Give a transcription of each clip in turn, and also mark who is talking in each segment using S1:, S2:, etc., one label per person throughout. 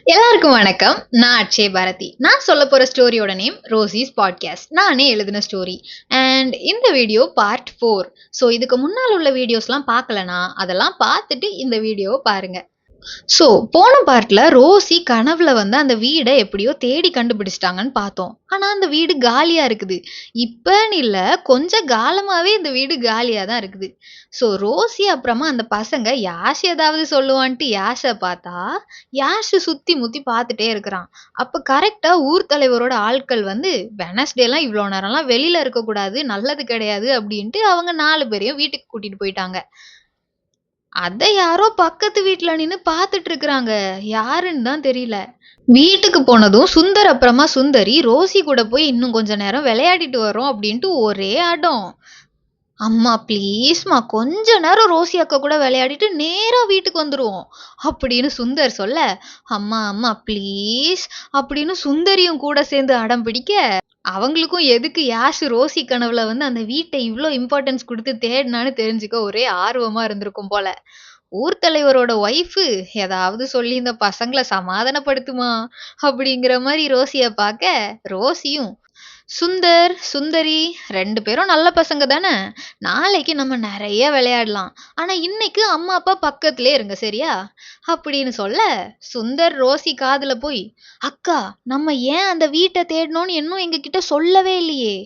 S1: எல்லாருக்கும் வணக்கம். நான் அக்ஷய் பாரதி. நான் சொல்லப் போற ஸ்டோரியோட நேம் ரோசிஸ் பாட்காஸ்ட். நானே எழுதின ஸ்டோரி. அண்ட் இந்த வீடியோ பார்ட் 4. இதுக்கு முன்னால உள்ள வீடியோஸ்லாம் பார்க்கலனா, அதெல்லாம் பார்த்துட்டு இந்த வீடியோவ பாருங்க. போன பார்ட்ல ரோசி கனவுல வந்து அந்த வீட எப்படியோ தேடி கண்டுபிடிச்சிட்டாங்கன்னு பார்த்தோம். ஆனா அந்த வீடு காலியா இருக்குது. இப்பன்னு இல்ல, கொஞ்ச காலமாவே இந்த வீடு காலியா தான் இருக்குது. ரோசி அப்புறமா அந்த பசங்க யாஷ் ஏதாவது சொல்லுவான்ட்டு யாஷ பார்த்தா, யாஷ் சுத்தி முத்தி பார்த்துட்டே இருக்கிறான். அப்ப கரெக்ட்டா ஊர் தலைவரோட ஆட்கள் வந்து, வெட்னஸ்டேலாம் இவ்ளோ நேரம்லாம் வெளியில இருக்கக்கூடாது, நல்லது கிடையாது அப்படின்ட்டு அவங்க 4 பேரையும் வீட்டுக்கு கூட்டிட்டு போயிட்டாங்க. அத யாரோ பக்கத்து வீட்ல நின்னு பாத்துட்டு இருக்குறாங்க. யாருன்னு தான் தெரியல. வீட்டுக்கு போனதும் சுந்தர் அப்புறமா சுந்தரி ரோசி கூட போய் இன்னும் கொஞ்ச நேரம் விளையாடிட்டு வரோம் அப்படின்ட்டு ஒரே அடம். அம்மா ப்ளீஸ்மா கொஞ்ச நேரம் ரோசி அக்கா கூட விளையாடிட்டு நேரா வீட்டுக்கு வந்துருவோம் அப்படின்னு சுந்தர் சொல்ல, அம்மா அம்மா ப்ளீஸ் அப்படின்னு சுந்தரியும் கூட சேர்ந்து அடம் பிடிக்க, அவங்களுக்கும் எதுக்கு யாஷ் ரோசி கனவுல வந்து அந்த வீட்டை இவ்ளோ இம்பார்ட்டன்ஸ் குடுத்து தேடுனான்னு தெரிஞ்சுக்க ஒரே ஆர்வமா இருந்திருக்கும் போல. ஊர் தலைவரோட ஒய்ஃபு ஏதாவது சொல்லி இந்த பசங்கள சமாதானப்படுத்துமா அப்படிங்கிற மாரி ரோசிய பாக்க, ரோசியும் சுந்தர், சுந்தரி 2 பேரும் நல்ல பசங்க தானே! நாளைக்கு நம்ம நெறைய விளையாடலாம். ஆனா இன்னைக்கு அம்மா, அப்பா பக்கத்திலே இருங்க சரியா? அப்படின்னு சொல்ல, சுந்தர் ரோசி காதுல போய், அக்கா நம்ம ஏன் அந்த வீட்ட தேடணும்னு இன்னும் எங்ககிட்ட சொல்லவே இல்லையே!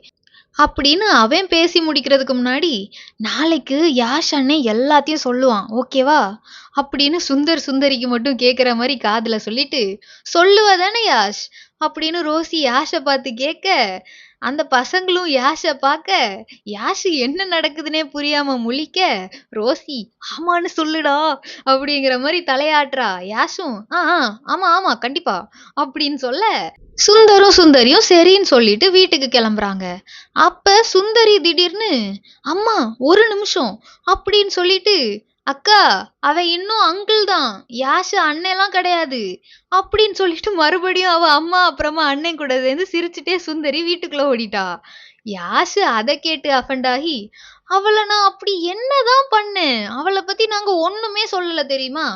S1: அப்படின்னு அவன் பேசி முடிக்கிறதுக்கு முன்னாடி, நாளைக்கு யாஷ் அண்ணன் எல்லாத்தையும் சொல்லுவான். ஓகேவா? அப்படின்னு சுந்தர் சுந்தரிக்கு மட்டும் கேட்கிற மாரி காதுல சொல்லிட்டு, சொல்லுவ தானே யாஷ்? அப்படின்னு ரோசி யாஷ பார்த்து கேட்க, அந்த பசங்களும் யாஷ பார்க்க, யாஷ் என்ன நடக்குதுன்னே புரியாம முழிக்க, ரோசி ஆமான்னு சொல்லுடா அப்படிங்கிற மாரி தலையாட்டுறா. யாஷும் ஆமா ஆமா கண்டிப்பா அப்படின்னு சொல்ல, சுந்தரும் சுந்தரியும் சரின்னு சொல்லிட்டு வீட்டுக்கு கிளம்புறாங்க. அப்ப சுந்தரி திடீர்னு, அம்மா ஒரு நிமிஷம் அப்படின்னு சொல்லிட்டு, அக்கா அவ இன்னும் அங்கிள் தான், யாஷ் அண்ணன்லாம் கிடையாது அப்படின்னு சொல்லிட்டு மறுபடியும் அவ அம்மா அப்புறமா அண்ணன் கூட சேர்ந்து சிரிச்சுட்டே சுந்தரி வீட்டுக்குள்ள ஓடிட்டா. யாஷ் அத கேட்டு அஃபண்ட் ஆகி, அவள நான் அப்படி என்னதான் பண்ணேன், அவளை பத்தி நாங்க ஒண்ணுமே சொல்லல தெரியுமா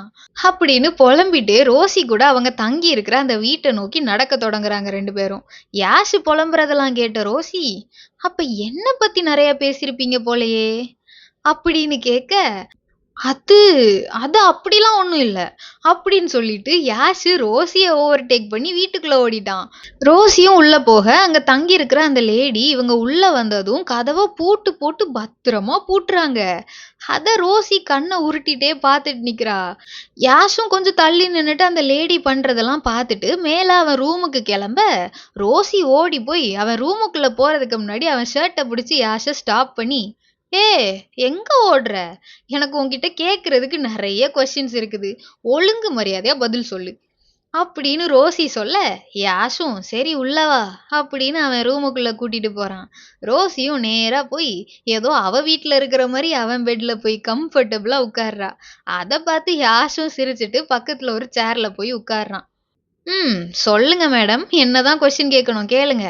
S1: அப்படின்னு புலம்பிட்டு ரோசி கூட அவங்க தங்கி இருக்கிற அந்த வீட்டை நோக்கி நடக்க தொடங்குறாங்க 2 பேரும். யாஷ் புலம்புறதெல்லாம் கேட்ட ரோசி, அப்ப என்ன பத்தி நிறைய பேசியிருப்பீங்க போலயே அப்படின்னு கேட்க, அது அது அப்படிலாம் ஒண்ணும் இல்ல அப்படின்னு சொல்லிட்டு யாஷ் ரோசிய ஓவர்டேக் பண்ணி வீட்டுக்குள்ள ஓடிட்டான். ரோசியும் உள்ள போக அங்க தங்கி இருக்கிற அந்த லேடி இவங்க உள்ள வந்ததும் கதவை பூட்டு போட்டு பத்திரமா பூட்டுறாங்க. அத ரோசி கண்ணை உருட்டிட்டே பார்த்துட்டு நிக்கிறா. யாஷும் கொஞ்சம் தள்ளி நின்னுட்டு அந்த லேடி பண்றதெல்லாம் பார்த்துட்டு மேல அவன் ரூமுக்கு கிளம்ப, ரோசி ஓடி போய் அவன் ரூமுக்குள்ள போறதுக்கு முன்னாடி அவன் ஷர்ட்டை பிடிச்சி யாஷ ஸ்டாப் பண்ணி, எங்க ஓடுற, எனக்கு உன்கிட்ட கேக்குறதுக்கு நிறைய கொஸ்டின்ஸ் இருக்குது, ஒழுங்கு மரியாதையா பதில் சொல்லு அப்படின்னு ரோசி சொல்ல, யாஷும் சரி உள்ள வா அப்படின்னு அவன் ரூமுக்குள்ள கூட்டிட்டு போறான். ரோசியும் நேரா போய் ஏதோ அவ வீட்டுல இருக்கிற மாதிரி அவன் பெட்ல போய் கம்ஃபர்டபுளா உட்கார்றா. அத பார்த்து யாஷும் சிரிச்சுட்டு பக்கத்துல ஒரு சேர்ல போய் உட்கார்றான். சொல்லுங்க மேடம், என்னதான் கொஸ்டின் கேட்கணும் கேளுங்க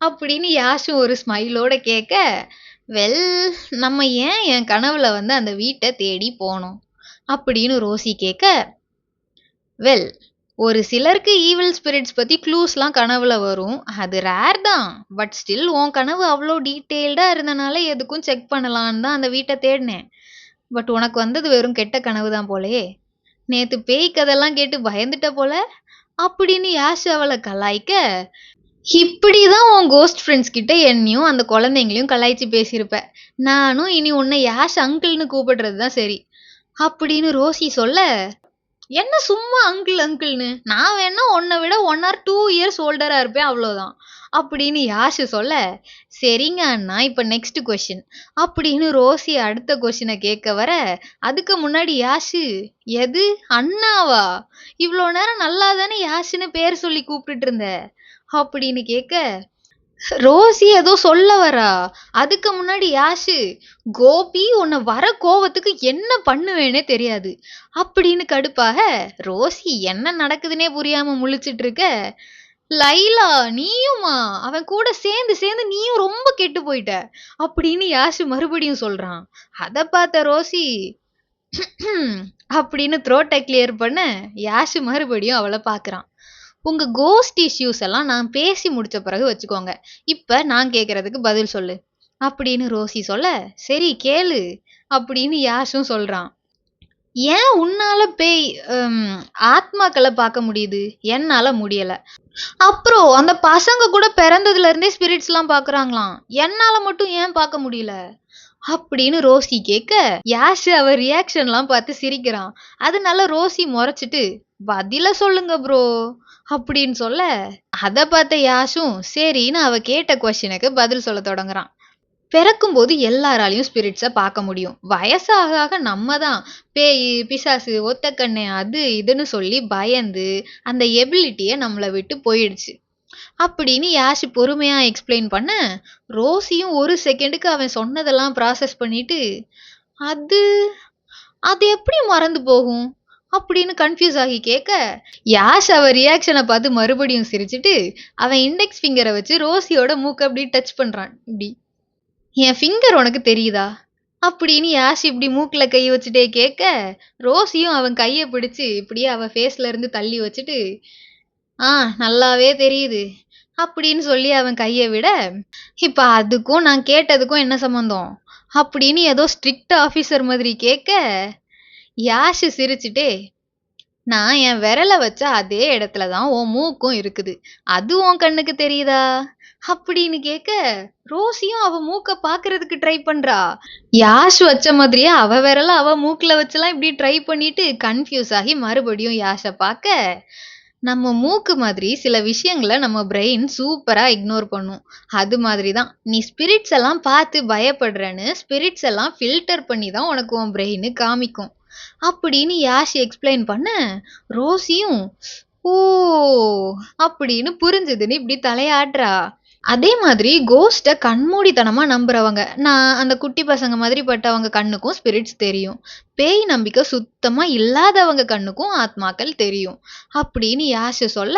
S1: அப்படின்னு யாஷும் ஒரு ஸ்மைலோட கேட்க, வெல் நம்ம ஏன் என் கனவுல வந்து அந்த வீட்டை தேடி போனோம் அப்படின்னு ரோசி கேட்க, வெல் ஒரு சிலருக்கு ஈவில் ஸ்பிரிட்ஸ் பத்தி க்ளூஸ்லாம் கனவுல வரும், அது ரேர் தான். பட் ஸ்டில் உன் கனவு அவ்வளோ டீட்டெயில்டா இருந்தனால எதுக்கும் செக் பண்ணலான்னு தான் அந்த வீட்டை தேடினேன். பட் உனக்கு வந்தது வெறும் கெட்ட கனவு தான் போலயே, நேத்து பேய் கதெல்லாம் கேட்டு பயந்துட்ட போல அப்படின்னு யாஷ் அவளை கலாய்க்க, இப்படிதான் உன் கோஸ்ட் ஃப்ரெண்ட்ஸ் கிட்ட என்னையும் அந்த குழந்தைங்களையும் கலாய்ச்சி பேசியிருப்ப. நானும் இனி உன்னை யாஷ் அங்கிள்னு கூப்பிடுறது தான் சரி அப்படின்னு ரோசி சொல்ல, என்ன சும்மா அங்கிள் அங்கிள்னு, நான் வேணா உன்னை விட 1 or 2 இயர்ஸ் ஓல்டரா இருப்பேன் அவ்வளோதான் அப்படின்னு யாஷ் சொல்ல, சரிங்க அண்ணா இப்ப நெக்ஸ்ட் கொஸ்டின் அப்படின்னு ரோசி அடுத்த கொஸ்டினை கேட்க வர, அதுக்கு முன்னாடி யாஷு, எது அண்ணாவா, இவ்வளோ நேரம் நல்லா தானே யாஷுன்னு பேர் சொல்லி கூப்பிட்டுட்டு இருந்த அப்படின்னு கேட்க, ரோசி ஏதோ சொல்ல வரா. அதுக்கு முன்னாடி யாஷு, கோபி உன்னை வர கோவத்துக்கு என்ன பண்ணுவேனே தெரியாது அப்படின்னு கடுப்பாக, ரோசி என்ன நடக்குதுன்னே புரியாம முழிச்சிட்டு இருக்க, லைலா நீயுமா, அவன் கூட சேர்ந்து சேர்ந்து நீயும் ரொம்ப கெட்டு போயிட்ட அப்படின்னு யாஷு மறுபடியும் சொல்றான். அத பார்த்த ரோசி, அப்படின்னு த்ரோட்டை கிளியர் பண்ண யாஷ் மறுபடியும் அவளை பார்க்குறான். உங்க கோஸ்ட் இஷ்யூஸ் எல்லாம் நான் பேசி முடிச்ச பிறகு வச்சுக்கோங்க. இப்ப நான் கேட்கறதுக்கு பதில் சொல்லு அப்படின்னு ரோசி சொல்ல, சரி கேளு அப்படின்னு யாஷும் சொல்றான். ஏன் உன்னால பேய் ஆத்மாக்களை பார்க்க முடியுது, என்னால முடியல. அப்புறம் அந்த பசங்க கூட பிறந்ததுல இருந்தே ஸ்பிரிட்ஸ் எல்லாம் பாக்குறாங்களாம், என்னால மட்டும் ஏன் பார்க்க முடியல அப்படின்னு ரோசி கேட்க, யாஷ் அவ ரியாக்ஷன் எல்லாம் பார்த்து சிரிக்கிறான். அதனால ரோசி முறைச்சிட்டு பதில சொல்லுங்க ப்ரோ அப்படின்னு சொல்ல, அத பார்த்த யாஷும் சரின்னு அவ கேட்ட கொஸ்டினுக்கு பதில் சொல்ல தொடங்குறான். பிறக்கும்போது எல்லாராலையும் ஸ்பிரிட்ஸை பார்க்க முடியும். வயசாக ஆக நம்ம தான் பேய் பிசாசு ஒத்தக்கண்ணு அது இதுன்னு சொல்லி பயந்து அந்த எபிலிட்டியை நம்மளை விட்டு போயிடுச்சு அப்படின்னு யாஷ் பொறுமையா எக்ஸ்பிளைன் பண்ண, ரோசியும் ஒரு செகண்டுக்கு அவன் சொன்னதெல்லாம் ப்ராசஸ் பண்ணிட்டு, அது அது எப்படி மறந்து போகும் அப்படின்னு கன்ஃபியூஸ் ஆகி கேட்க, யாஷ் அவ ரியாக்ஷனை பார்த்து மறுபடியும் சிரிச்சுட்டு அவன் இண்டெக்ஸ் ஃபிங்கரை வச்சு ரோசியோட மூக்க அப்படி டச் பண்றான். இப்படி, என் ஃபிங்கர் உனக்கு தெரியுதா அப்படின்னு யாஷ் இப்படி மூக்குல கை வச்சுட்டே கேட்க, ரோசியும் அவன் கையை பிடிச்சு இப்படியே அவ ஃபேஸ்ல இருந்து தள்ளி வச்சுட்டு, நல்லாவே தெரியுது அப்படின்னு சொல்லி அவன் கையை விட, இப்ப அதுக்கும் நான் கேட்டதுக்கும் என்ன சம்பந்தம் அப்படின்னு ஏதோ ஸ்ட்ரிக்ட் ஆபீசர் மாதிரி கேட்க, யாஷ் சிரிச்சுட்டே, நான் என் விரலை வச்ச அதே இடத்துல தான் உன் மூக்கும் இருக்குது, அது உன் கண்ணுக்கு தெரியுதா அப்படின்னு கேட்க, ரோசியும் அவ மூக்க பாக்குறதுக்கு ட்ரை பண்றா. யாஷ் வச்ச மாதிரியே அவ விரல அவ மூக்குல வச்செல்லாம் இப்படி ட்ரை பண்ணிட்டு கன்ஃபியூஸ் ஆகி மறுபடியும் யாஷ பார்க்க, நம்ம மூக்கு மாதிரி சில விஷயங்களை நம்ம பிரெயின் சூப்பரா இக்னோர் பண்ணும். அது மாதிரி தான் நீ ஸ்பிரிட்ஸ் எல்லாம் பார்த்து பயப்படுறன்னு ஸ்பிரிட்ஸ் எல்லாம் ஃபில்டர் பண்ணி தான் உனக்கு உன் பிரெயின் காமிக்கும் அப்படின்னு யாஷ் எக்ஸ்பிளைன் பண்ண, ரோசியும் ஓ அப்படின்னு புரிஞ்சுதுன்னு இப்படி தலையாடுறா. அதே மாதிரி கோஸ்ட்டை கண்மூடித்தனமா நம்புறவங்க, நான் அந்த குட்டி பசங்க மாதிரி பட்டவங்க கண்ணுக்கும் ஸ்பிரிட்ஸ் தெரியும், பேய் நம்பிக்கை சுத்தமா இல்லாதவங்க கண்ணுக்கும் ஆத்மாக்கள் தெரியும் அப்படின்னு யாஷ் சொல்ல,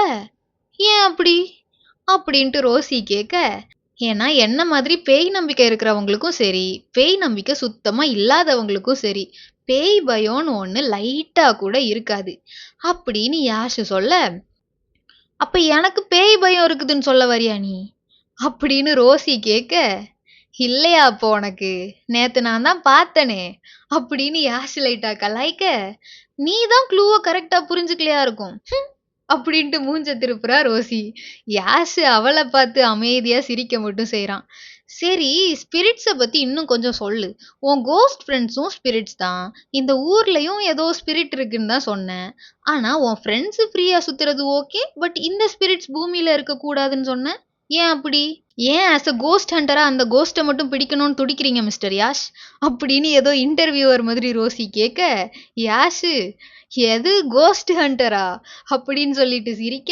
S1: ஏன் அப்படி அப்படின்ட்டு ரோசி கேட்க, ஏன்னா என்ன மாதிரி பேய் நம்பிக்கை இருக்கிறவங்களுக்கும் சரி, பேய் நம்பிக்கை சுத்தமா இல்லாதவங்களுக்கும் சரி, பேய் பயம்னு ஒண்ணு லைட்டா கூட இருக்காது அப்படின்னு யாஷ் சொல்ல, அப்ப எனக்கு பேய் பயம் இருக்குதுன்னு சொல்ல வரியா நீ அப்படின்னு ரோசி கேட்க, இல்லையா அப்போ உனக்கு, நேத்து நான் தான் பார்த்தனே அப்படின்னு யாஷ் லைட்டா கலாய்க்க, நீ தான் க்ளூவை கரெக்டா புரிஞ்சுக்கலையா இருக்கும் அப்படின்ட்டு மூஞ்ச திருப்புறா ரோசி. யாஷ் அவளை பார்த்து அமைதியா சிரிக்க மட்டும் செய்றான். சரி, ஸ்பிரிட்ஸை பத்தி இன்னும் கொஞ்சம் சொல்லு. உன் கோஸ்ட் ஃப்ரெண்ட்ஸும் ஸ்பிரிட்ஸ் தான், இந்த ஊர்லயும் ஏதோ ஸ்பிரிட் இருக்குன்னு தான் சொன்னேன். ஆனா உன் ஃப்ரெண்ட்ஸ் ஃப்ரீயா சுத்துறது ஓகே, பட் இந்த ஸ்பிரிட்ஸ் பூமியில இருக்க கூடாதுன்னு சொன்ன, ஏன் அப்படி? ஏன் ஆஸ் அ கோஸ்ட் ஹண்டரா அந்த கோஸ்ட்டை மட்டும் பிடிக்கணும்னு துடிக்கிறீங்க மிஸ்டர் யாஷ் அப்படின்னு ஏதோ இன்டர்வியூவர் மாதிரி ரோசி கேட்க, யாஷ் எது கோஸ்ட் ஹண்டரா அப்படின்னு சொல்லிட்டு சிரிக்க,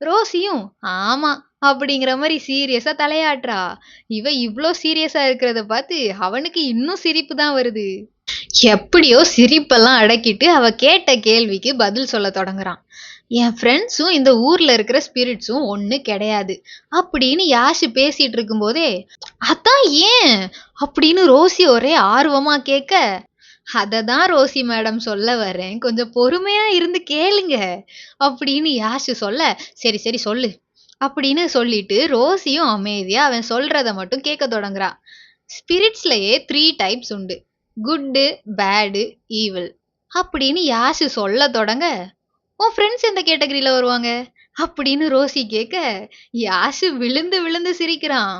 S1: ரோசியும் ஆமா அப்படிங்கிற மாதிரி சீரியஸா தலையாட்டுறா. இவ இவ்ளோ சீரியஸா இருக்கிறத பார்த்து அவனுக்கு இன்னும் சிரிப்பு தான் வருது. எப்படியோ சிரிப்பெல்லாம் அடக்கிட்டு அவ கேட்ட கேள்விக்கு பதில் சொல்ல தொடங்குறான். என் ஃப்ரெண்ட்ஸும் இந்த ஊர்ல இருக்கிற ஸ்பிரிட்ஸும் ஒண்ணு கிடையாது அப்படின்னு யாஷ் பேசிட்டு இருக்கும் போதே, அதான் ஏன் அப்படின்னு ரோசி ஒரே ஆர்வமா கேட்க, அததான் ரோசி மேடம் சொல்ல வரேன், கொஞ்சம் பொறுமையா இருந்து கேளுங்க அப்படின்னு யாஷ் சொல்ல, சரி சரி சொல்லு அப்படின்னு சொல்லிட்டு ரோசியும் அமைதியா அவன் சொல்றத மட்டும் கேட்க தொடங்குறா. ஸ்பிரிட்ஸ்லயே 3 டைப்ஸ் உண்டு, குட்டு, பேடு, ஈவில் அப்படின்னு யாஷ் சொல்ல தொடங்க, உன் ஃப்ரெண்ட்ஸ் எந்த கேட்டகரியில வருவாங்க அப்படின்னு ரோசி கேட்க, யாஷ் விழுந்து விழுந்து சிரிக்கிறான்.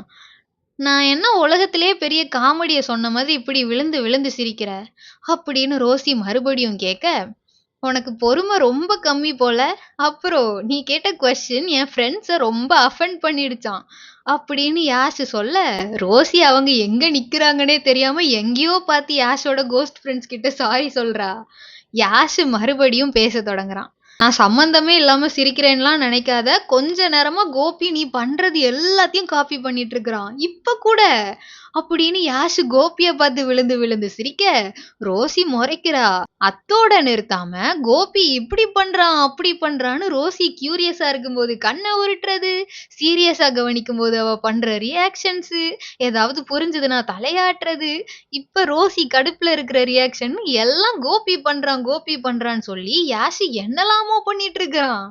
S1: நான் என்ன உலகத்திலேயே பெரிய காமெடியை சொன்ன மாதிரி இப்படி விழுந்து விழுந்து சிரிக்கிற அப்படின்னு ரோசி மறுபடியும் கேட்க, உனக்கு பொறுமை ரொம்ப கம்மி போல, அப்புறம் நீ கேட்ட கொஸ்டின் என் ஃப்ரெண்ட்ஸை ரொம்ப அஃபெண்ட் பண்ணிடுச்சான் அப்படின்னு யாஷ் சொல்ல, ரோசி அவங்க எங்க நிக்கிறாங்கன்னே தெரியாம எங்கேயோ பார்த்து யாஷோட கோஸ்ட் ஃப்ரெண்ட்ஸ் கிட்ட சாரி சொல்றா. யாஷ் மறுபடியும் பேச தொடங்குறான். நான் சம்பந்தமே இல்லாம சிரிக்கிறேன்லாம் நினைக்காத, கொஞ்ச நேரமா கோபி நீ பண்றது எல்லாத்தையும் காப்பி பண்ணிட்டு இருக்கிறான் இப்ப கூட அப்படின்னு யாஷ் கோபிய பார்த்து விழுந்து விழுந்து சிரிக்க ரோசி முறைக்கிறா. அத்தோட நிறுத்தாம கோபி இப்படி பண்றான் அப்படி பண்றான்னு ரோசி கியூரியஸா இருக்கும்போது கண்ணை உருட்டுறது, சீரியஸா கவனிக்கும் போது அவ பண்ற ரியாக்ஷன்ஸ், ஏதாவது புரிஞ்சதுன்னா தலையாட்டுறது, இப்ப ரோசி கடுப்புல இருக்கிற ரியாக்ஷன் எல்லாம் கோபி பண்றான்னு சொல்லி யாஷ் என்னலாமோ பண்ணிட்டு இருக்கான்.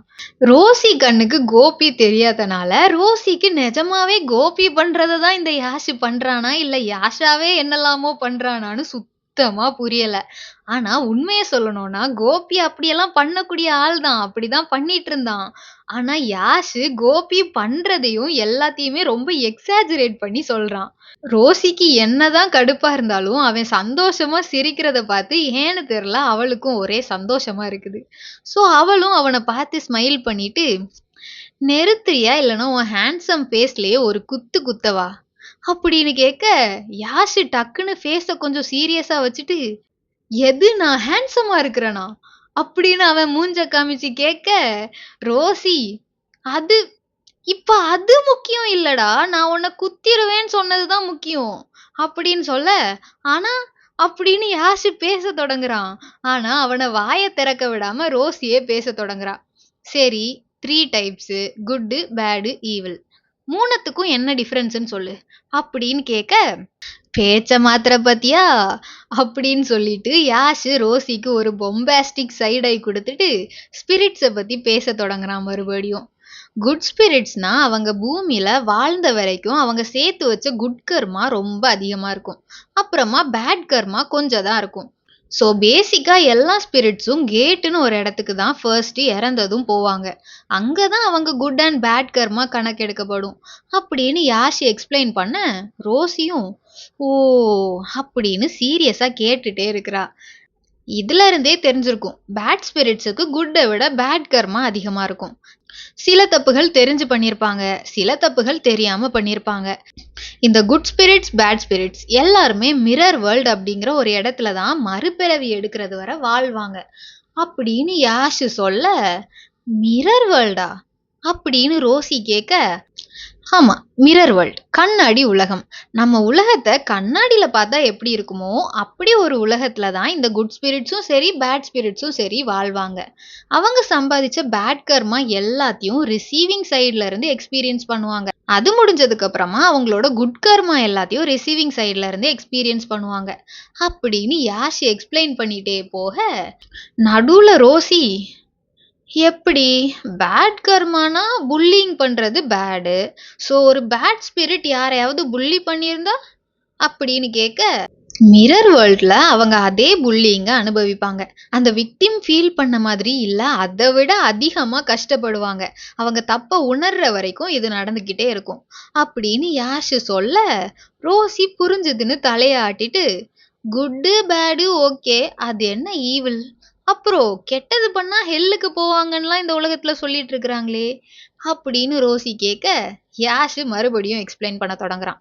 S1: ரோசி கண்ணுக்கு கோபி தெரியாதனால ரோசிக்கு நிஜமாவே கோபி பண்றதான் இந்த யாஷ் பண்றானா இல்ல யாஷாவே என்னலாமோ பண்றானான்னு சுத்தமா புரியல. ஆனா உண்மைய சொல்லணும்னா கோபி அப்படியெல்லாம் பண்ணக்கூடிய ஆள் தான், அப்படிதான் பண்ணிட்டு இருந்தான். ஆனா யாஷ் கோபி பண்றதையும் எல்லாத்தையுமே ரொம்ப எக்ஸாஜரேட் பண்ணி சொல்றான். ரோசிக்கு என்னதான் கடுப்பா இருந்தாலும் அவன் சந்தோஷமா சிரிக்கிறத பார்த்து ஏன்னு தெரியல அவளுக்கும் ஒரே சந்தோஷமா இருக்குது. சோ அவளும் அவனை பார்த்து ஸ்மைல் பண்ணிட்டு, நிறுத்துறியா இல்லைன்னா உன் ஹேண்ட்ஸம் ஃபேஸ்லயே ஒரு குத்து குத்தவா அப்படின்னு கேட்க யாஷ் டக்குன்னு ஃபேஸ கொஞ்சம் சீரியஸா வச்சுட்டு, எது நான் ஹேண்ட்ஸமா இருக்கிறேனா அப்படின்னு அவன் மூஞ்ச காமிச்சு கேட்க ரோசி, அது இப்ப அது முக்கியம் இல்லடா, நான் உன்னை குத்திருவேன்னு சொன்னதுதான் முக்கியம் அப்படின்னு சொல்ல, ஆனா அப்படின்னு யாஷ் பேச தொடங்குறான். ஆனா அவனை வாயை திறக்க விடாம ரோசியே பேச தொடங்குறா. சரி, 3 டைப்ஸ் குட், பேடு, ஈவில், மூணுத்துக்கும் என்ன டிஃபரன்ஸ்ன்னு சொல்லு அப்படின்னு கேட்க, பேச்ச மாத்திர பத்தியா அப்படின்னு சொல்லிட்டு யாஷ் ரோசிக்கு ஒரு பொம்பாஸ்டிக் சைடை கொடுத்துட்டு ஸ்பிரிட்ஸை பத்தி பேச தொடங்குறான் மறுபடியும். குட் ஸ்பிரிட்ஸ்னா அவங்க பூமியில வாழ்ந்த வரைக்கும் அவங்க சேர்த்து வச்ச குட் கர்மா ரொம்ப அதிகமா இருக்கும். அப்புறமா பேட் கர்மா கொஞ்சம் தான் இருக்கும். ஸோ பேசிக்கா எல்லா ஸ்பிரிட்ஸும் கேட்டுன்னு ஒரு இடத்துக்கு தான் ஃபர்ஸ்ட் இறந்ததும் போவாங்க. அங்கதான் அவங்க குட் அண்ட் பேட் கர்மா கணக்கெடுக்கப்படும் அப்படின்னு யாஷ் எக்ஸ்பிளைன் பண்ண ரோசியும் ஓ அப்படின்னு சீரியஸா கேட்டுட்டே இருக்கிறா. இதுல இருந்தே தெரிஞ்சிருக்கும் பேட் ஸ்பிரிட்ஸுக்கு குட்டை விட பேட் கர்மா அதிகமா இருக்கும். சில தப்புகள் தெரிஞ்சு பண்ணியிருப்பாங்க, சில தப்புகள் தெரியாம பண்ணியிருப்பாங்க. இந்த குட் ஸ்பிரிட்ஸ் பேட் ஸ்பிரிட்ஸ் எல்லாருமே மிரர் வேர்ல்ட் அப்படிங்கிற ஒரு இடத்துல தான் மறுபிறவி எடுக்கிறது வரை வாழ்வாங்க அப்படின்னு யாஷ் சொல்ல, மிரர் வேர்ல்டா அப்படின்னு ரோசி கேட்க, ஆமா, மிரர் வேர்ல்ட், கண்ணாடி உலகம். நம்ம உலகத்தை கண்ணாடியில பார்த்தா எப்படி இருக்குமோ அப்படி ஒரு உலகத்துல தான் இந்த குட் ஸ்பிரிட்ஸும் சரி பேட் ஸ்பிரிட்ஸும் சரி வாழ்வாங்க. அவங்க சம்பாதிச்ச பேட் கர்மா எல்லாத்தையும் ரிசீவிங் சைட்ல இருந்து எக்ஸ்பீரியன்ஸ் பண்ணுவாங்க. அது முடிஞ்சதுக்கு அப்புறமா அவங்களோட குட் கர்மா எல்லாத்தையும் ரிசீவிங் சைட்ல இருந்து எக்ஸ்பீரியன்ஸ் பண்ணுவாங்க அப்படின்னு யாஷ் எக்ஸ்பிளைன் பண்ணிட்டே போக நடுவுல ரோசி, எப்படி பேட் கர்மானா புல்லிங் பண்றது பேடு, ஸோ ஒரு பேட் ஸ்பிரிட் யாரையாவது புல்லி பண்ணியிருந்தா அப்படின்னு கேட்க, மிரர் வேர்ல்ட்ல அவங்க அதே புல்லிங்க அனுபவிப்பாங்க. அந்த விக்டிம் ஃபீல் பண்ண மாதிரி இல்ல, அதை விட அதிகமா கஷ்டப்படுவாங்க. அவங்க தப்ப உணர்ற வரைக்கும் இது நடந்துகிட்டே இருக்கும் அப்படின்னு யாஷ் சொல்ல ரோசி புரிஞ்சுதுன்னு தலையாட்டிட்டு, குட்டு பேடு ஓகே, அது என்ன ஈவில், அப்புறம் கெட்டது பண்ணா ஹெல்லுக்கு போவாங்கன்னுலாம் இந்த உலகத்துல சொல்லிட்டு இருக்கிறாங்களே அப்படின்னு ரோசி கேட்க யாஷ் மறுபடியும் எக்ஸ்பிளைன் பண்ண தொடங்குறான்.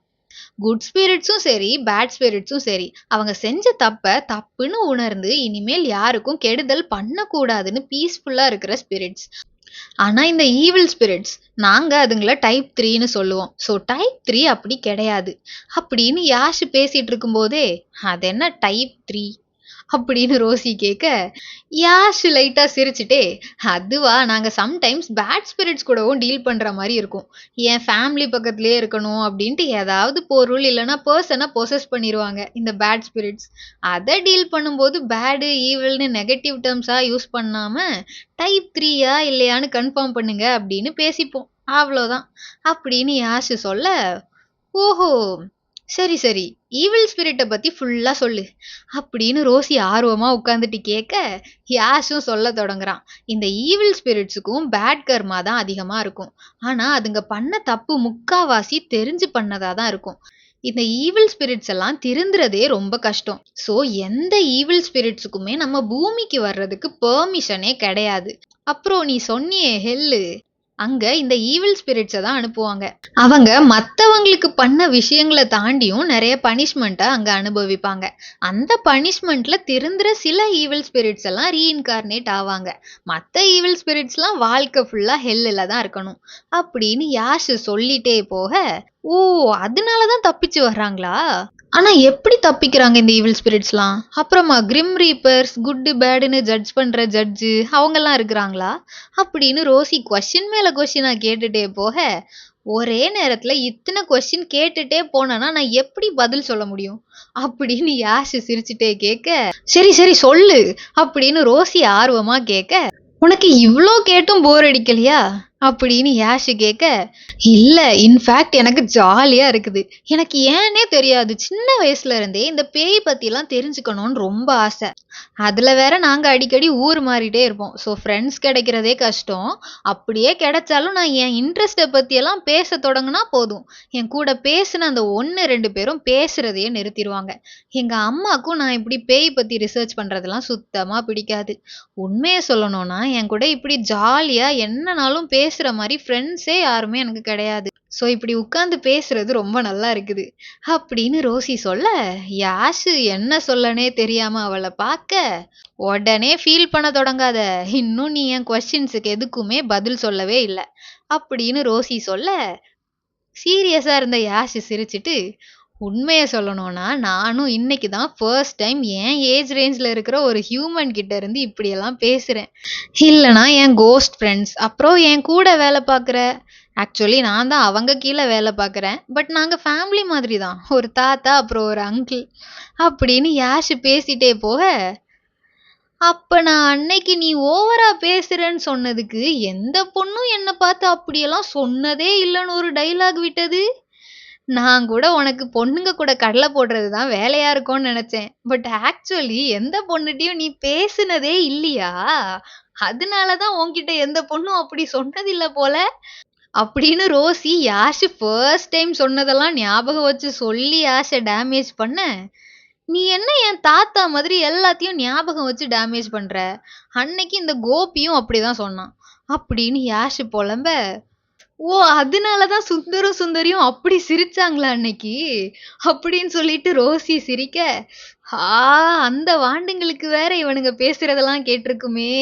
S1: குட் ஸ்பிரிட்ஸும் சரி பேட் ஸ்பிரிட்ஸும் சரி அவங்க செஞ்ச தப்ப தப்புன்னு உணர்ந்து இனிமேல் யாருக்கும் கெடுதல் பண்ணக்கூடாதுன்னு பீஸ்ஃபுல்லா இருக்கிற ஸ்பிரிட்ஸ். ஆனா இந்த ஈவில் ஸ்பிரிட்ஸ் நாங்க அதுங்களை டைப் 3ன்னு சொல்லுவோம். ஸோ டைப் 3 அப்படி கிடையாது அப்படின்னு யாஷ் பேசிட்டு இருக்கும் போதே, அது என்ன டைப் 3 அப்படின்னு ரோசி கேட்க யாஷ் லைட்டா சிரிச்சுட்டே, அதுவா, நாங்க சம்டைம்ஸ் பேட் ஸ்பிரிட்ஸ் கூடவும் டீல் பண்ற மாதிரி இருக்கும். என் ஃபேமிலி பக்கத்துலயே இருக்கணும் அப்படின்ட்டு ஏதாவது பொருள் இல்லைன்னா பர்சனை பொசஸ் பண்ணிடுவாங்க இந்த பேட் ஸ்பிரிட்ஸ். அதை டீல் பண்ணும்போது பேடு ஈவில்னு நெகட்டிவ் டேர்ம்ஸா யூஸ் பண்ணாம டைப் 3யா இல்லையான்னு கன்ஃபார்ம் பண்ணுங்க அப்படின்னு பேசிப்போம், அவ்வளோதான் அப்படின்னு யாஷ் சொல்ல, ஓஹோ சரி சரி, ஈவில் ஸ்பிரிட்டை பத்தி ஃபுல்லா சொல்லு அப்படின்னு ரோசி ஆர்வமா உட்காந்துட்டு கேட்க யாஷும் சொல்ல தொடங்குறான். இந்த ஈவில் ஸ்பிரிட்ஸுக்கும் பேட் கர்மா தான் அதிகமா இருக்கும். ஆனா அதுங்க பண்ண தப்பு முக்காவாசி தெரிஞ்சு பண்ணதா தான் இருக்கும். இந்த ஈவில் ஸ்பிரிட்ஸ் எல்லாம் திருந்துறதே ரொம்ப கஷ்டம். ஸோ எந்த ஈவில் ஸ்பிரிட்ஸுக்குமே நம்ம பூமிக்கு வர்றதுக்கு பெர்மிஷனே கிடையாது. அப்புறம் நீ சொன்னியே ஹெல்லு, அங்க இந்த ஈவில் ஸ்பிரிட்ஸ தான் அனுப்புவாங்க. அவங்க மத்தவங்களுக்கு பண்ண விஷயங்கள தாண்டியும் நெறைய பனிஷ்மெண்ட்ட அங்க அனுபவிப்பாங்க. அந்த பனிஷ்மெண்ட்ல திருந்துற சில ஈவில் ஸ்பிரிட்ஸ் எல்லாம் ரீஇன்கார்னேட் ஆவாங்க. மத்த ஈவில் ஸ்பிரிட்ஸ்லாம் வாழ்க்கை ஃபுல்லா ஹெல்லுல தான் இருக்கணும். அப்படின்னு யாஷ் சொல்லிட்டே போக, ஓ! அதனால தான் தப்பிச்சு வர்றாங்களா? ஆனா எப்படி தப்பிக்கிறாங்க இந்த ஈவில் ஸ்பிரிட்ஸ்லாம்? அப்புறமா கிரிம் ரீப்பர்ஸ், குட், பேடுன்னு ஜட்ஜ் பண்ற ஜட்ஜு அவங்கலாம் இருக்கிறாங்களா? அப்படின்னு ரோசி கொஸ்டின் மேல கொஸ்டினா கேட்டுட்டே போக, ஒரே நேரத்துல இத்தன கொஸ்டின் கேட்டுட்டே போனேன்னா நான் எப்படி பதில் சொல்ல முடியும்? அப்படின்னு யாஷ் சிரிச்சுட்டே கேட்க, சரி சரி சொல்லு அப்படின்னு ரோசி ஆர்வமா கேட்க, உனக்கு இவ்ளோ கேட்டும் போர் அடிக்கலையா? அப்படின்னு யாஷ் கேட்க, இல்ல இன்ஃபேக்ட் எனக்கு ஜாலியா இருக்குது. எனக்கு ஏன்னே தெரியாது. சின்ன வயசுல இருந்தே இந்த பேய் பத்திலாம் தெரிஞ்சுக்கணும்னு ரொம்ப ஆசை. அதுல வேற நாங்க அடிக்கடி ஊர் மாறிட்டே இருப்போம். ஸோ ஃப்ரெண்ட்ஸ் கிடைக்கிறதே கஷ்டம். அப்படியே கிடைச்சாலும் நான் என் இன்ட்ரெஸ்ட்ட பத்தியெல்லாம் பேசத் தொடங்குனா போதும். என் கூட பேசுன அந்த 1, 2 பேரும் பேசுறதையே நிறுத்திருவாங்க. எங்க அம்மாக்கும் நான் இப்படி பேய் பத்தி ரிசர்ச் பண்றதெல்லாம் சுத்தமா பிடிக்காது. உண்மைய சொல்லணும்னா, என் கூட இப்படி ஜாலியா என்னனாலும் பேசுற மாரி ஃப்ரெண்ட்ஸே யாருமே எனக்கு கிடையாது. ஸோ இப்படி உட்கார்ந்து பேசுறது ரொம்ப நல்லா இருக்குது. அப்படின்னு ரோசி சொல்ல, யாஷு என்ன சொல்லனே தெரியாம அவள பாக்க, உடனே ஃபீல் பண்ண தொடங்காத. இன்னும் நீ என் கொஸ்டின்ஸுக்கு எதுக்குமே பதில் சொல்லவே இல்ல. அப்படின்னு ரோசி சொல்ல, சீரியஸா இருந்த யாஷ் சிரிச்சுட்டு, உண்மைய சொல்லணும்னா, நானும் இன்னைக்கு தான் ஃபர்ஸ்ட் டைம் என் ஏஜ் ரேஞ்ச்ல இருக்கிற ஒரு ஹியூமன் கிட்ட இருந்து இப்படியெல்லாம் பேசுறேன். இல்லனா என் கோஸ்ட் ஃப்ரெண்ட்ஸ், அப்புறம் என் கூட வேலை பார்க்குற ஆக்சுவலி நான் தான் அவங்க கீழ வேலை பார்க்குறேன். பட் நாங்க ஃபேமிலி மாதிரி தான். ஒரு தாத்தா, அப்புறம் ஒரு அங்கிள் அப்படின்னு யாஷ் பேசிட்டே போக, அப்ப நான் அன்னைக்கு நீ ஓவரா பேசுறேன்னு சொன்னதுக்கு, எந்த பொண்ணும் என்ன பார்த்து அப்படியெல்லாம் சொன்னதே இல்லன்னு ஒரு டயலாக் விட்டது? நான் கூட உனக்கு பொண்ணுங்க கூட கடலை போடுறது தான் வேலையா இருக்கும்னு நினைச்சேன். பட் ஆக்சுவலி எந்த பொண்ணுட்டயும் நீ பேசுனதே இல்லையா? அதனால தான் உன்கிட்ட எந்த பொண்ணும் அப்படி சொன்னதில்ல போல. அப்படின்னு ரோசி யாஷ் ஃபர்ஸ்ட் டைம் சொன்னதெல்லாம் ஞாபகம் வச்சு சொல்லி யாஷ டேமேஜ் பண்ண, நீ என்ன என் தாத்தா மாதிரி எல்லாத்தையும் ஞாபகம் வச்சு டேமேஜ் பண்ற? அன்னைக்கு இந்த கோபியும் அப்படிதான் சொன்னான். அப்படின்னு யாஷ் புலம்ப, ஓ! அதனால தான் சுந்தரும், சுந்தரியும் அப்படி சிரிச்சாங்களா அன்னைக்கு? அப்படின்னு சொல்லிட்டு ரோசி சிரிக்க, ஆ அந்த வாண்டுங்களுக்கு வேற இவனுங்க பேசுறதெல்லாம் கேட்டிருக்குமே!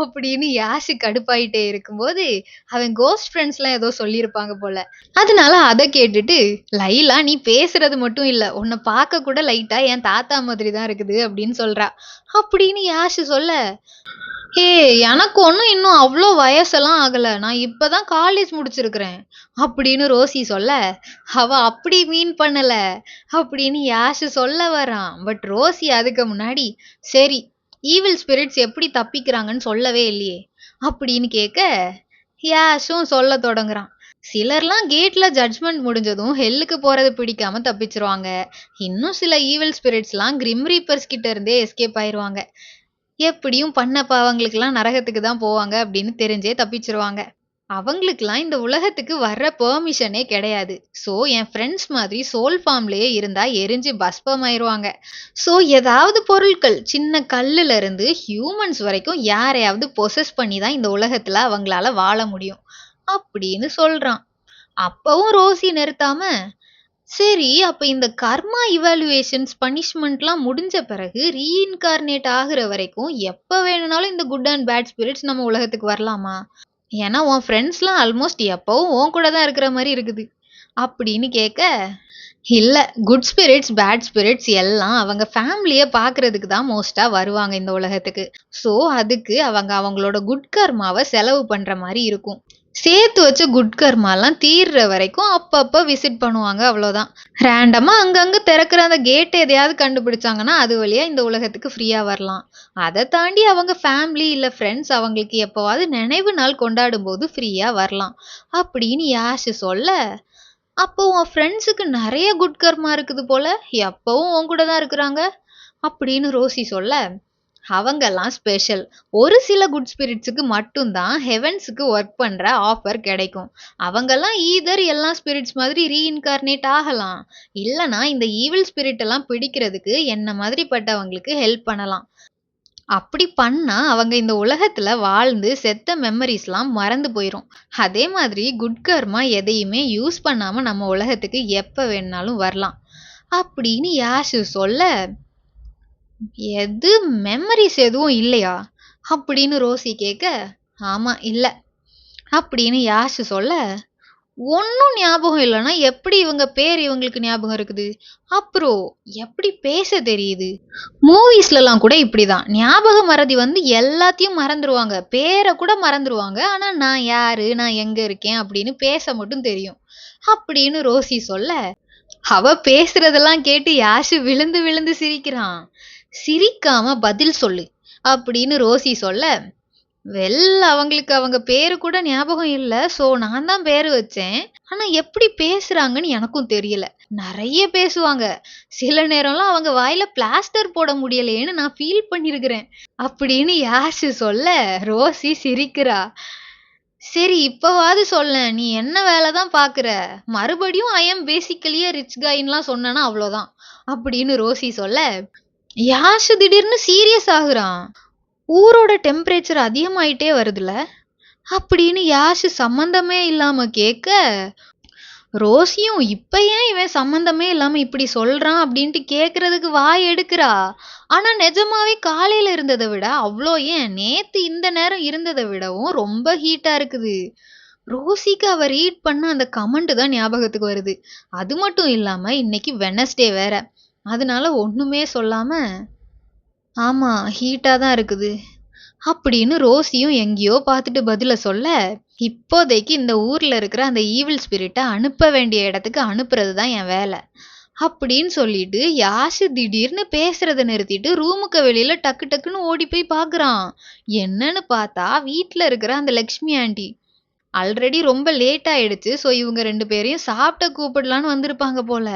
S1: அப்படின்னு யாஷ் கடுப்பாயிட்டே இருக்கும்போது, அவன் கோஸ்ட் ஃப்ரெண்ட்ஸ்லாம் ஏதோ சொல்லியிருப்பாங்க போல. அதனால அத கேட்டுட்டு, லைலா நீ பேசுறது மட்டும் இல்ல, உன்ன பார்க்க கூட லைட்டா என் தாத்தா மாதிரி தான் இருக்குது அப்படின்னு சொல்றா. அப்படின்னு யாஷ் சொல்ல, ஏய் எனக்கு ஒண்ணும் இன்னும் அவ்ளோ வயசெல்லாம் ஆகல. நான் இப்பதான் காலேஜ் முடிச்சிருக்கிறேன். அப்படின்னு ரோசி சொல்ல, அவ அப்படி மீன் பண்ணல. அப்படின்னு யாஷ் சொல்ல வரான். பட் ரோசி அதுக்கு முன்னாடி, சரி ஈவில் ஸ்பிரிட்ஸ் எப்படி தப்பிக்கிறாங்கன்னு சொல்லவே இல்லையே. அப்படின்னு கேட்க, யாஷும் சொல்ல தொடங்குறான். சிலர்லாம் கேட்ல ஜட்ஜ்மெண்ட் முடிஞ்சதும் ஹெல்லுக்கு போறது பிடிக்காம தப்பிச்சிருவாங்க. இன்னும் சில ஈவில் ஸ்பிரிட்ஸ்லாம் கிரிம் ரீப்பர்ஸ் கிட்ட இருந்தே எஸ்கேப் ஆயிருவாங்க. எப்படியும் பண்ண பாவங்களுக்கெல்லாம் நரகத்துக்கு தான் போவாங்க அப்படின்னு தெரிஞ்சே தப்பிச்சிருவாங்க. அவங்களுக்கெல்லாம் இந்த உலகத்துக்கு வர்ற பெர்மிஷனே கிடையாது. ஸோ என் ஃப்ரெண்ட்ஸ் மாதிரி சோல் ஃபார்ம்லயே இருந்தா எரிஞ்சு பஸ்பமாயிருவாங்க. ஸோ ஏதாவது பொருட்கள் சின்ன கல்லுல இருந்து ஹியூமன்ஸ் வரைக்கும் யாரையாவது பொசஸ் பண்ணி தான் இந்த உலகத்துல அவங்களால வாழ முடியும் அப்படின்னு சொல்றான். அப்பவும் ரோசி நிறுத்தாம, சரி, அப்ப இந்த கர்மா இவாலுவேஷன்ஸ், பனிஷ்மெண்ட்லாம் முடிஞ்ச பிறகு ரீஇன்கார்னேட் ஆகுற வரைக்கும் எப்ப வேணும்னாலும் இந்த குட் அண்ட் பேட் ஸ்பிரிட்ஸ் நம்ம உலகத்துக்கு வரலாமா? ஏன்னா உன் ஃப்ரெண்ட்ஸ்லாம் ஆல்மோஸ்ட் எப்பவும் உன் கூட தான் இருக்கிற மாதிரி இருக்குது. அப்படின்னு கேட்க, இல்ல குட் ஸ்பிரிட்ஸ், பேட் ஸ்பிரிட்ஸ் எல்லாம் அவங்க ஃபேமிலிய பார்க்கறதுக்கு தான் மோஸ்ட்டா வருவாங்க இந்த உலகத்துக்கு. ஸோ அதுக்கு அவங்க அவங்களோட குட் கர்மாவ செலவு பண்ற மாரி இருக்கும். சேர்த்து வச்ச குட் கர்மாலாம் தீர்ற வரைக்கும் அப்பப்ப விசிட் பண்ணுவாங்க அவ்வளோதான். ரேண்டமா அங்கங்க திறக்கிற அந்த கேட் எதையாவது கண்டுபிடிச்சாங்கன்னா அது வழியா இந்த உலகத்துக்கு ஃப்ரீயா வரலாம். அதை தாண்டி அவங்க ஃபேமிலி இல்ல ஃப்ரெண்ட்ஸ் அவங்களுக்கு எப்பவாவது நினைவு நாள் கொண்டாடும் போது ஃப்ரீயா வரலாம் அப்படின்னு யாஷ் சொல்ல, அப்போ உன் ஃப்ரெண்ட்ஸுக்கு நிறைய குட் கர்மா இருக்குது போல, எப்பவும் உன் கூட தான் இருக்கிறாங்க அப்படின்னு ரோசி சொல்ல, அவங்கெல்லாம் ஸ்பெஷல். ஒரு சில குட் ஸ்பிரிட்ஸுக்கு மட்டும்தான் ஹெவன்ஸுக்கு ஒர்க் பண்ற ஆஃபர் கிடைக்கும். அவங்கெல்லாம் ஈதர் எல்லா ஸ்பிரிட்ஸ் மாதிரி ரீஇன்கார்னேட் ஆகலாம், இல்லனா இந்த ஈவில் ஸ்பிரிட் எல்லாம் பிடிக்கிறதுக்கு என்ன மாதிரி பட்டவங்களுக்கு ஹெல்ப் பண்ணலாம். அப்படி பண்ணா அவங்க இந்த உலகத்துல வாழ்ந்து செத்த மெமரிஸ்லாம் மறந்து போயிரும். அதே மாதிரி குட் கர்மா எதையுமே யூஸ் பண்ணாம நம்ம உலகத்துக்கு எப்ப வேணும்னாலும் வரலாம். அப்படின்னு யாஷு சொல்ல, எது மெமரிஸ் எதுவும் இல்லையா? அப்படின்னு ரோசி கேட்க, ஆமா இல்ல. அப்படின்னு யாஷு சொல்ல, ஒன்னும் ஞாபகம் இல்லைன்னா எப்படி இவங்க பேர் இவங்களுக்கு ஞாபகம் இருக்குது? அப்புறம் எப்படி பேச தெரியுது? மூவிஸ்லலாம் கூட இப்படிதான். ஞாபக மறதி வந்து எல்லாத்தையும் மறந்துருவாங்க. பேரை கூட மறந்துருவாங்க. ஆனா நான் யாரு, நான் எங்க இருக்கேன் அப்படின்னு பேச மட்டும் தெரியும். அப்படின்னு ரோசி சொல்ல, அவ பேசுறதெல்லாம் கேட்டு யாஷு விழுந்து விழுந்து சிரிக்கிறான். சிரிக்காம பதில் சொல்லு அப்படின்னு ரோசி சொல்ல, அவங்களுக்கு அவங்க பேரு கூட ஞாபகம் இல்ல. சோ நான் தான் பேரு வச்சேன். ஆனா எப்படி பேசுறாங்கன்னு எனக்கும் தெரியல. நெறைய பேசுவாங்க. சில நேரம்லாம் அவங்க வாயில பிளாஸ்டர் போட முடியலையேன்னு நான் ஃபீல் பண்ணியிருக்கிறேன். அப்படின்னு யாஷு சொல்ல ரோசி சிரிக்கிறா. சரி இப்பவாவது சொல்லேன். நீ என்ன வேலை தான் பாக்குற? மறுபடியும் ஐ அம் பேசிக்கலி எ ரிச் காய்ன்னுலாம் சொன்னேன்னா அவ்வளோதான். அப்படின்னு ரோசி சொல்ல, யாஷு திடீர்னு சீரியஸ் ஆகுறான். ஊரோட டெம்பரேச்சர் அதிகமாயிட்டே வருதுல்ல? அப்படின்னு யாஷு சம்மந்தமே இல்லாம கேட்க, ரோசியும் இப்ப ஏன் இவன் சம்மந்தமே இல்லாம இப்படி சொல்றான் அப்படின்ட்டு கேக்குறதுக்கு வாய் எடுக்கிறா. ஆனா நிஜமாவே காலையில இருந்ததை விட அவ்வளோ ஏன் நேத்து இந்த நேரம் இருந்ததை விடவும் ரொம்ப ஹீட்டா இருக்குது. ரோசிக்கு அவ ரீட் பண்ண அந்த கமெண்ட் தான் ஞாபகத்துக்கு வருது. அது மட்டும் இல்லாம இன்னைக்கு வெனஸ்டே வேற. அதனால ஒண்ணுமே சொல்லாம, ஆமா ஹீட்டா தான் இருக்குது அப்படின்னு ரோசியும் எங்கேயோ பார்த்துட்டு பதில சொல்ல, இப்போதைக்கு இந்த ஊர்ல இருக்கிற அந்த ஈவில் ஸ்பிரிட்டை அனுப்ப வேண்டிய இடத்துக்கு அனுப்புறது தான் என் வேலை அப்படின்னு சொல்லிட்டு யாஷு திடீர்னு பேசுறத நிறுத்திட்டு ரூமுக்கு வெளியில டக்கு டக்குன்னு ஓடி போய் பாக்குறான். என்னன்னு பார்த்தா வீட்டுல இருக்கிற அந்த லக்ஷ்மி ஆண்டி. ஆல்ரெடி ரொம்ப லேட் ஆயிடுச்சு. ஸோ இவங்க 2 பேரையும் சாப்பிட கூப்பிடலான்னு வந்திருப்பாங்க போல.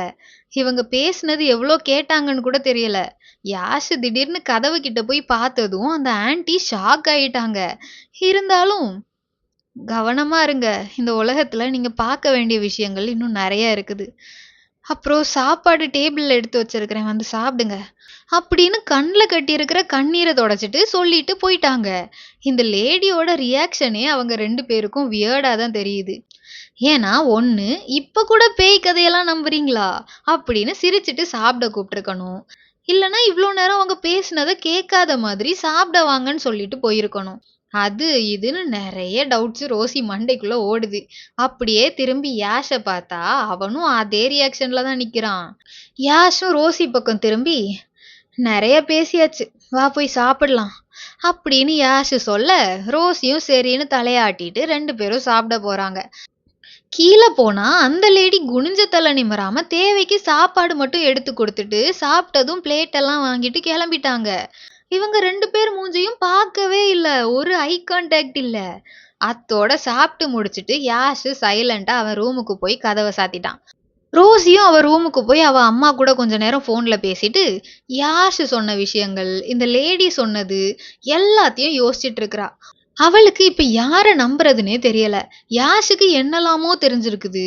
S1: இவங்க பேசுனது எவ்வளோ கேட்டாங்கன்னு கூட தெரியல. யாஷு திடீர்னு கதவு கிட்ட போய் பார்த்ததும் அந்த ஆன்ட்டி ஷாக் ஆயிட்டாங்க. இருந்தாலும் கவனமா இருங்க. இந்த உலகத்துல நீங்க பார்க்க வேண்டிய விஷயங்கள் இன்னும் நெறைய இருக்குது. அப்புறம் சாப்பாடு டேபிள்ல எடுத்து வச்சிருக்கிறேன் வந்து சாப்பிடுங்க அப்படின்னு கண்ணில் கட்டியிருக்கிற கண்ணீரை தொடச்சிட்டு சொல்லிட்டு போயிட்டாங்க. இந்த லேடியோட ரியாக்ஷனே அவங்க 2 பேருக்கும் வியர்டா தான் தெரியுது. ஏன்னா ஒண்ணு இப்ப கூட பேய் கதையெல்லாம் நம்புறீங்களா அப்படின்னு சிரிச்சிட்டு சாப்பிட கூப்பிட்டுருக்கணும். இல்லைன்னா இவ்வளோ நேரம் அவங்க பேசுனதை கேட்காத மாதிரி சாப்பிட வாங்கன்னு சொல்லிட்டு போயிருக்கணும். அது இதுன்னு நிறைய டவுட்ஸ் ரோசி மண்டைக்குள்ள ஓடுது. அப்படியே திரும்பி யாஷை பார்த்தா அவனும் அதே ரியாக்ஷன்ல தான் நிக்கிறான். யாஷும் ரோசி பக்கம் திரும்பி, நிறைய பேசியாச்சு, வா போய் சாப்பிடலாம் அப்படின்னு யாஷு சொல்ல, ரோசியும் சரின்னு தலையாட்டிட்டு 2 பேரும் சாப்பிட போறாங்க. கீழே போனா அந்த லேடி குனிஞ்ச தலை நிமிராம தேவைக்கு சாப்பாடு மட்டும் எடுத்து கொடுத்துட்டு சாப்பிட்டதும் பிளேட் எல்லாம் வாங்கிட்டு கிளம்பிட்டாங்க. இவங்க 2 பேர் மூஞ்சியும் பார்க்கவே இல்ல. ஒரு ஐ கான்டாக்ட் இல்ல. அத்தோட சாப்பிட்டு முடிச்சிட்டு யாஷு சைலண்டா அவன் ரூமுக்கு போய் கதவை சாத்திட்டான். ரோசியும் அவ ரூமுக்கு போய் அவ அம்மா கூட கொஞ்ச நேரம் போன்ல பேசிட்டு யாஷு சொன்ன விஷயங்கள், இந்த லேடி சொன்னது எல்லாத்தையும் யோசிச்சுட்டு இருக்கிறா. அவளுக்கு இப்ப யார நம்புறதுன்னே தெரியல. யாஷுக்கு என்னெல்லாமோ தெரிஞ்சிருக்குது.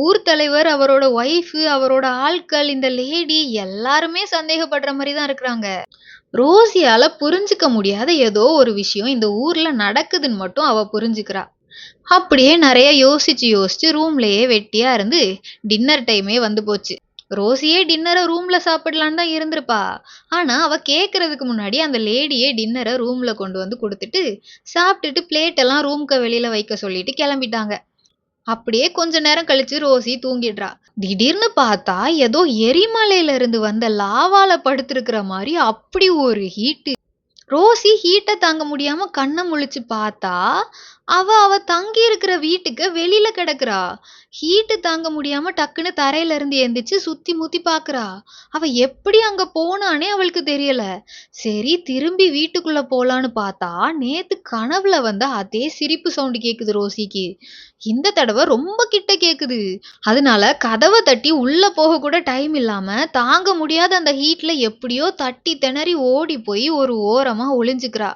S1: ஊர் தலைவர், அவரோட ஒய்ஃப், அவரோட ஆட்கள், இந்த லேடி எல்லாருமே சந்தேகப்படுற மாதிரி தான் இருக்கிறாங்க. ரோசியால புரிஞ்சுக்க முடியாத ஏதோ ஒரு விஷயம் இந்த ஊர்ல நடக்குதுன்னு மட்டும் அவ புரிஞ்சுக்கிறா. அப்படியே நிறைய யோசிச்சு யோசிச்சு ரூம்லயே வெட்டியா இருந்து டின்னர் டைமே வந்து போச்சு. ரோசியே டின்னரை ரூம்ல சாப்பிடலான்னு தான் இருந்திருப்பா. ஆனா அவ கேட்கறதுக்கு முன்னாடி அந்த லேடியே டின்னரை ரூம்ல கொண்டு வந்து கொடுத்துட்டு சாப்பிட்டுட்டு பிளேட் எல்லாம் ரூம்க்கு வெளியில வைக்க சொல்லிட்டு கிளம்பிட்டாங்க. அப்படியே கொஞ்ச நேரம் கழிச்சு ரோசி தூங்கிடுறா. திடீர்னு பார்த்தா ஏதோ எரிமலையில இருந்து வந்த லாவால படுத்திருக்கிற மாதிரி அப்படி ஒரு ஹீட்டு. ரோசி ஹீட்டை தாங்க முடியாம கண்ணை முழிச்சு பார்த்தா அவ தங்கி இருக்கிற வீட்டுக்கு வெளியில கிடக்குறா. ஹீட்டு தாங்க முடியாம டக்குன்னு தரையில இருந்து எந்திரிச்சு சுத்தி முத்தி பாக்குறா. அவ எப்படி அங்க போனானே அவளுக்கு தெரியல. சரி திரும்பி வீட்டுக்குள்ள போலான்னு பார்த்தா நேத்து கனவுல வந்த அதே சிரிப்பு சவுண்டு கேக்குது ரோசிக்கு. இந்த தடவை ரொம்ப கிட்ட கேக்குது. அதனால கதவை தட்டி உள்ள போக கூட டைம் இல்லாம தாங்க முடியாத அந்த ஹீட்ல எப்படியோ தட்டி திணறி ஓடி போய் ஒரு ஓரமா ஒளிஞ்சுக்கிறா.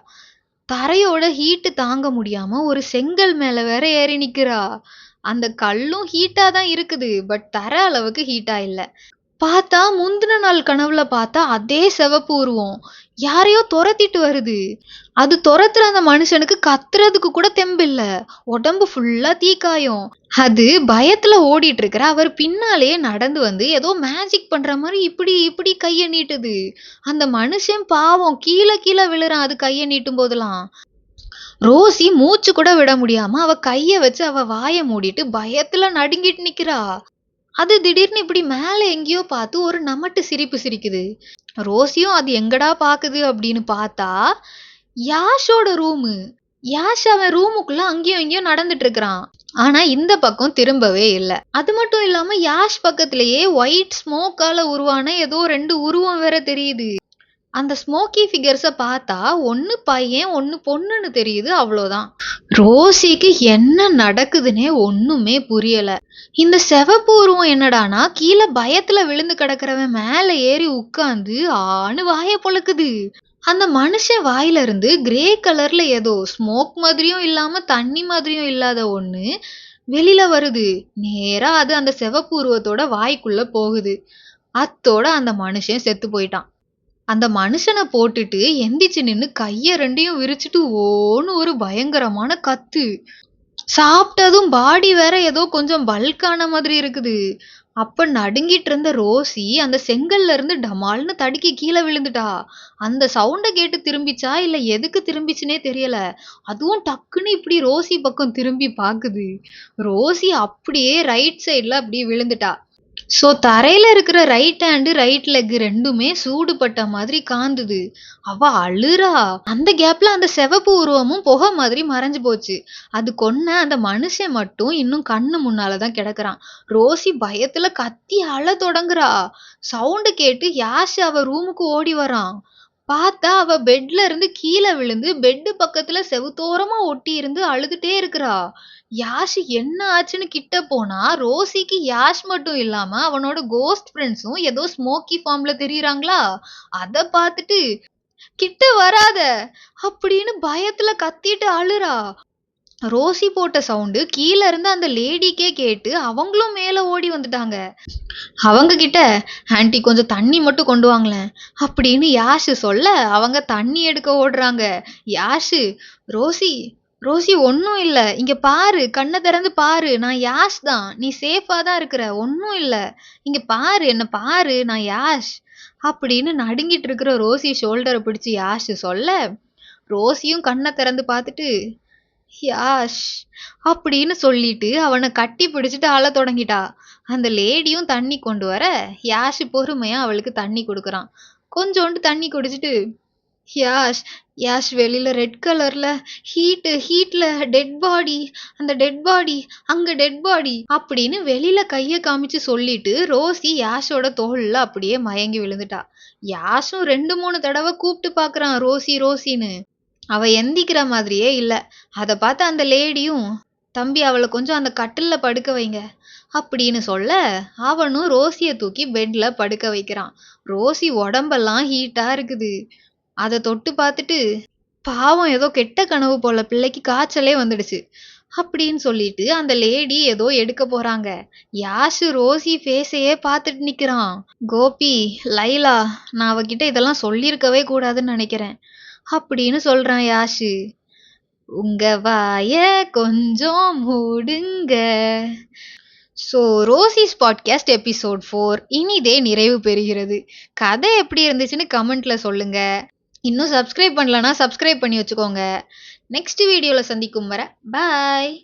S1: தரையோட ஹீட்டு தாங்க முடியாம ஒரு செங்கல் மேல வேற ஏறி நிக்கிறா. அந்த கல்லும் ஹீட்டா தான் இருக்குது. பட் தர அளவுக்கு ஹீட்டா இல்ல. பார்த்தா முந்தின நாள் கனவுல பார்த்தா அதே சிவப்பு உருவம். யாரையோ துரத்திட்டு வருது. அது துரத்துற அந்த மனுஷனுக்கு கத்துறதுக்கு கூட தெம்பில்ல. உடம்பு ஃபுல்லா தீக்காயம். அது பயத்துல ஓடிட்டு இருக்கிற அவர் பின்னாலேயே நடந்து வந்து ஏதோ மேஜிக் பண்ற மாதிரி இப்படி இப்படி கைய நீட்டுது. அந்த மனுஷன் பாவம் கீழ கீழ விழுறான் அது கைய நீட்டும் போதெல்லாம். ரோசி மூச்சு கூட விட முடியாம அவ கைய வச்சு அவ வாய மூடிட்டு பயத்துல நடுங்கிட்டு நிக்கிறா. அது திடீர்னு இப்படி மேல எங்கேயோ பார்த்து ஒரு நமட்டு சிரிப்பு சிரிக்குது. ரோசியும் அது எங்கடா பாக்குது அப்படின்னு பார்த்தா யாஷோட ரூமு. யாஷ் அவன் ரூமுக்குள்ள அங்கேயும் இங்கேயும் நடந்துட்டு இருக்கிறான். ஆனா இந்த பக்கம் திரும்பவே இல்ல. அது மட்டும் இல்லாம யாஷ் பக்கத்திலேயே ஒயிட் ஸ்மோக்கால உருவான ஏதோ 2 உருவம் வேற தெரியுது. அந்த ஸ்மோக்கி ஃபிகர்ஸ பார்த்தா ஒண்ணு பையன் ஒண்ணு பொண்ணுன்னு தெரியுது, அவ்வளோதான். ரோசிக்கு என்ன நடக்குதுன்னே ஒண்ணுமே புரியல. இந்த சிவப்பு உருவம் என்னடானா கீழ பயத்துல விழுந்து கிடக்கிறவன் மேல ஏறி உட்கார்ந்து ஆன்னு வாய பொளக்குது. அந்த மனுஷன் வாயில இருந்து கிரே கலர்ல ஏதோ ஸ்மோக் மாதிரியும் இல்லாம தண்ணி மாதிரியும் இல்லாத ஒண்ணு வெளியில வருது. நேரா அது அந்த சிவப்பு உருவத்தோட வாய்க்குள்ள போகுது. அத்தோட அந்த மனுஷன் செத்து போயிட்டான். அந்த மனுஷனை போட்டுட்டு எந்திரிச்சு நின்னு கைய 2யும் விரிச்சிட்டு ஓன்னு ஒரு பயங்கரமான கத்து. சாப்பிட்டதும் பாடி வேற ஏதோ கொஞ்சம் பல்கான மாதிரி இருக்குது. அப்ப நடுங்கிட்டு இருந்த ரோசி அந்த செங்கல்ல இருந்து டமால்னு தடுக்கி கீழே விழுந்துட்டா. அந்த சவுண்ட கேட்டு திரும்பிச்சா இல்ல எதுக்கு திரும்பிச்சுனே தெரியல. அதுவும் டக்குன்னு இப்படி ரோசி பக்கம் திரும்பி பாக்குது. ரோசி அப்படியே ரைட் சைடுல அப்படியே விழுந்துட்டா. ஸோ தரையில இருக்கிற ரைட் ஹேண்டு ரைட் லெக் 2மே சூடுபட்ட மாதிரி காந்துது. அவ அழுறா. அந்த கேப்ல அந்த சிவப்பு உருவமும் புகை மாதிரி மறைஞ்சு போச்சு. அது கொன்ன அந்த மனுஷன் மட்டும் இன்னும் கண்ணு முன்னாலதான் கிடக்குறான். ரோசி பயத்துல கத்தி அழ தொடங்குறா. சவுண்டு கேட்டு யாஷ் அவ ரூமுக்கு ஓடி வரான். பார்த்தா அவ பெட்ல இருந்து கீழே விழுந்து பெட்டு பக்கத்துல செவுத்தோரமா ஒட்டி இருந்து அழுதுட்டே இருக்கிறா. யாஷ் என்ன ஆச்சுன்னு கிட்ட போனா ரோசிக்கு யாஷ் மட்டும் இல்லாம அவனோட கோஸ்ட் ஃப்ரெண்ட்ஸும் ஏதோ ஸ்மோக்கி ஃபார்ம்ல தெரியறாங்களா. அத பார்த்துட்டு கிட்ட வராத அப்படின்னு பயத்துல கத்திட்டு அழுறா. ரோசி போட்ட சவுண்டு கீழ இருந்து அந்த லேடிக்கே கேட்டு அவங்களும் மேல ஓடி வந்துட்டாங்க. அவங்க கிட்ட ஆன்ட்டி கொஞ்சம் தண்ணி மட்டும் கொண்டு வாங்களேன் அப்படின்னு யாஷ் சொல்ல அவங்க தண்ணி எடுக்க ஓடுறாங்க. யாஷ், ரோசி ரோசி ஒன்னும் இல்ல, இங்க பாரு, கண்ணை திறந்து பாரு, நான் யாஷ் தான், நீ சேஃபா தான் இருக்கிற, ஒன்னும் இல்ல, இங்க பாரு, என்ன பாரு, நான் யாஷ் அப்படின்னு நடுங்கிட்டு இருக்கிற ரோசி ஷோல்டரை பிடிச்சு யாஷ் சொல்ல ரோசியும் கண்ணை திறந்து பார்த்துட்டு யாஷ் அப்படின்னு சொல்லிட்டு அவனை கட்டி பிடிச்சிட்டு அழ தொடங்கிட்டா. அந்த லேடியும் தண்ணி கொண்டு வர யாஷ் பொறுமையா அவளுக்கு தண்ணி கொடுக்குறான். கொஞ்சோண்டு தண்ணி குடிச்சிட்டு யாஷ் யாஷ் வெளியில ரெட் கலர்ல ஹீட்ல டெட் பாடி, அந்த டெட் பாடி, அங்க டெட் பாடி அப்படின்னு வெளியில கைய காமிச்சு சொல்லிட்டு ரோசி யாஷோட தோல்ல அப்படியே மயங்கி விழுந்துட்டா. யாஷும் 2-3 தடவை கூப்பிட்டு பாக்குறான் ரோசி ரோசின்னு. அவ எந்திக்கிற மாதிரியே இல்ல. அத பார்த்த அந்த லேடியும் தம்பி அவளை கொஞ்சம் அந்த கட்டில்ல படுக்க வைங்க அப்படின்னு சொல்ல அவனும் ரோசிய தூக்கி பெட்ல படுக்க வைக்கிறான். ரோசி உடம்பெல்லாம் ஹீட்டா இருக்குது. அதை தொட்டு பார்த்துட்டு பாவம் ஏதோ கெட்ட கனவு போல, பிள்ளைக்கு காய்ச்சலே வந்துடுச்சு அப்படின்னு சொல்லிட்டு அந்த லேடி ஏதோ எடுக்க போறாங்க. யாஷு ரோசி ஃபேஸையே பார்த்துட்டு நிக்கிறான். கோபி, லைலா, நான் அவகிட்ட இதெல்லாம் சொல்லியிருக்கவே கூடாதுன்னு நினைக்கிறேன் அப்படின்னு சொல்றான் யாஷு. உங்க வாய கொஞ்சம் மூடுங்க. ஸோ ரோசிஸ் பாட்காஸ்ட் எபிசோட் 4 இனிதே நிறைவு பெறுகிறது. கதை எப்படி இருந்துச்சுன்னு கமெண்ட்ல சொல்லுங்க. இன்னும் சப்ஸ்கிரைப் பண்ணலன்னா சப்ஸ்கிரைப் பண்ணி வச்சுக்கோங்க. நெக்ஸ்ட் வீடியோவில் சந்திக்கும் வரை பாய்.